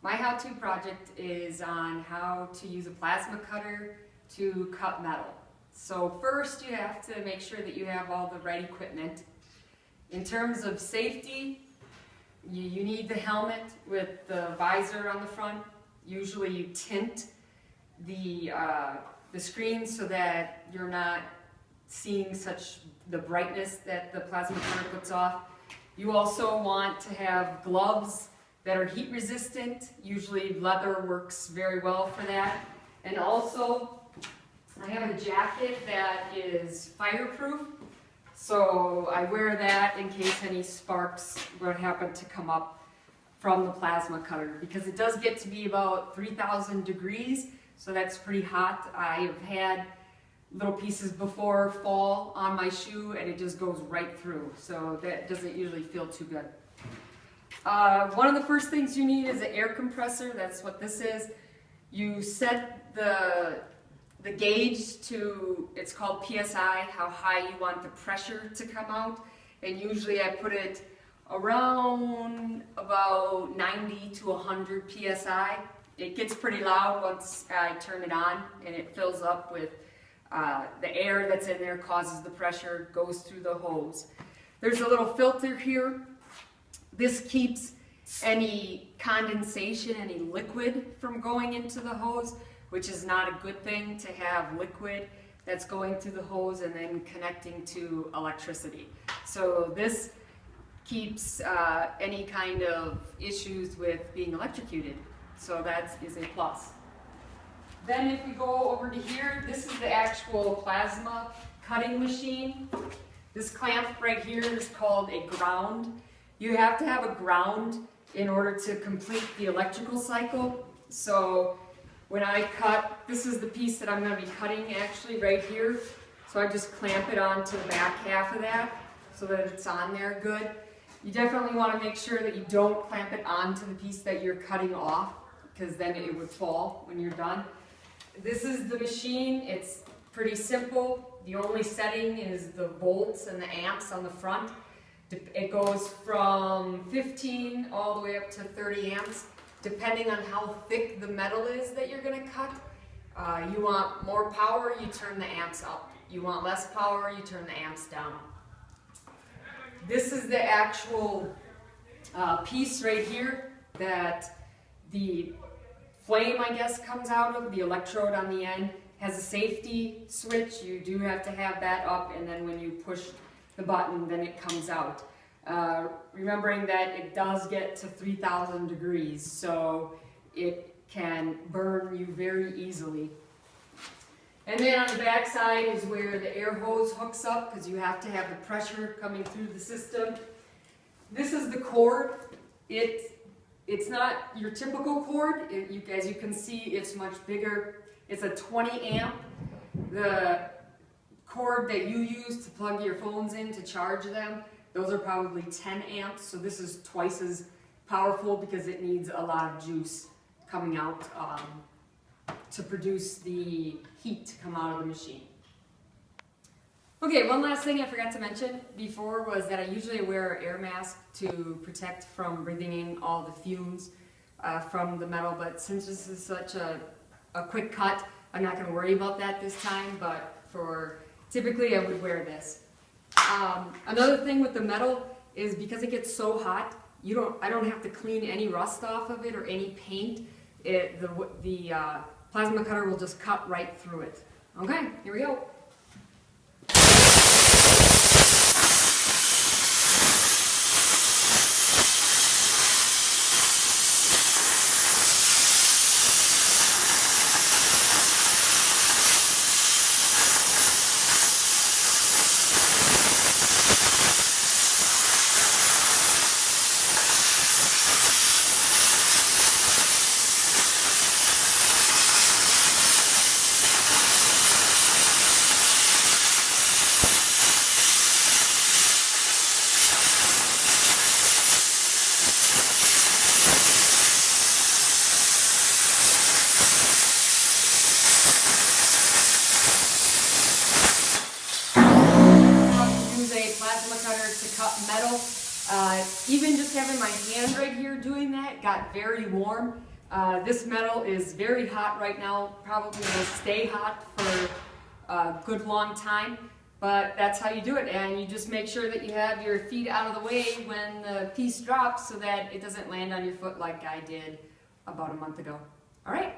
My how-to project is on how to use a plasma cutter to cut metal. So first you have to make sure that you have all the right equipment. In terms of safety, you need the helmet with the visor on the front. Usually you tint the screen so that you're not seeing the brightness that the plasma cutter puts off. You also want to have gloves that are heat resistant. Usually leather works very well for that. And also, I have a jacket that is fireproof. So I wear that in case any sparks would happen to come up from the plasma cutter, because it does get to be about 3,000 degrees, so that's pretty hot. I have had little pieces before fall on my shoe and it just goes right through, so that doesn't usually feel too good. One of the first things you need is an air compressor. That's what this is. You set the gauge to, it's called PSI, how high you want the pressure to come out, and usually I put it around about 90 to 100 PSI. It gets pretty loud once I turn it on, and it fills up with the air that's in there, causes the pressure, goes through the hose. There's a little filter here. This keeps any condensation, any liquid from going into the hose, which is not a good thing to have liquid that's going through the hose and then connecting to electricity. So this keeps any kind of issues with being electrocuted. So that is a plus. Then if we go over to here, this is the actual plasma cutting machine. This clamp right here is called a ground. You have to have a ground in order to complete the electrical cycle. So when I cut, this is the piece that I'm going to be cutting actually right here. So I just clamp it onto the back half of that so that it's on there good. You definitely want to make sure that you don't clamp it onto the piece that you're cutting off, because then it would fall when you're done. This is the machine. It's pretty simple. The only setting is the volts and the amps on the front. It goes from 15 all the way up to 30 amps, depending on how thick the metal is that you're going to cut. You want more power, you turn the amps up. You want less power, you turn the amps down. This is the actual piece right here that the flame, I guess, comes out of. The electrode on the end has a safety switch. You do have to have that up, and then when you push the button, then it comes out. Remembering that it does get to 3,000 degrees, so it can burn you very easily. And then on the back side is where the air hose hooks up, because you have to have the pressure coming through the system. This is the cord. It's not your typical cord. As you can see, it's much bigger. It's a 20 amp. The cord that you use to plug your phones in to charge them, those are probably 10 amps. So this is twice as powerful because it needs a lot of juice coming out to produce the heat to come out of the machine. Okay, one last thing I forgot to mention before was that I usually wear an air mask to protect from breathing in all the fumes from the metal, but since this is such a quick cut, I'm not going to worry about that this time, but typically I would wear this. Another thing with the metal is because it gets so hot, I don't have to clean any rust off of it or any paint. The plasma cutter will just cut right through it. Okay, here we go. Even just having my hand right here doing that got very warm. This metal is very hot right now, probably will stay hot for a good long time, but that's how you do it. And you just make sure that you have your feet out of the way when the piece drops so that it doesn't land on your foot like I did about a month ago. All right.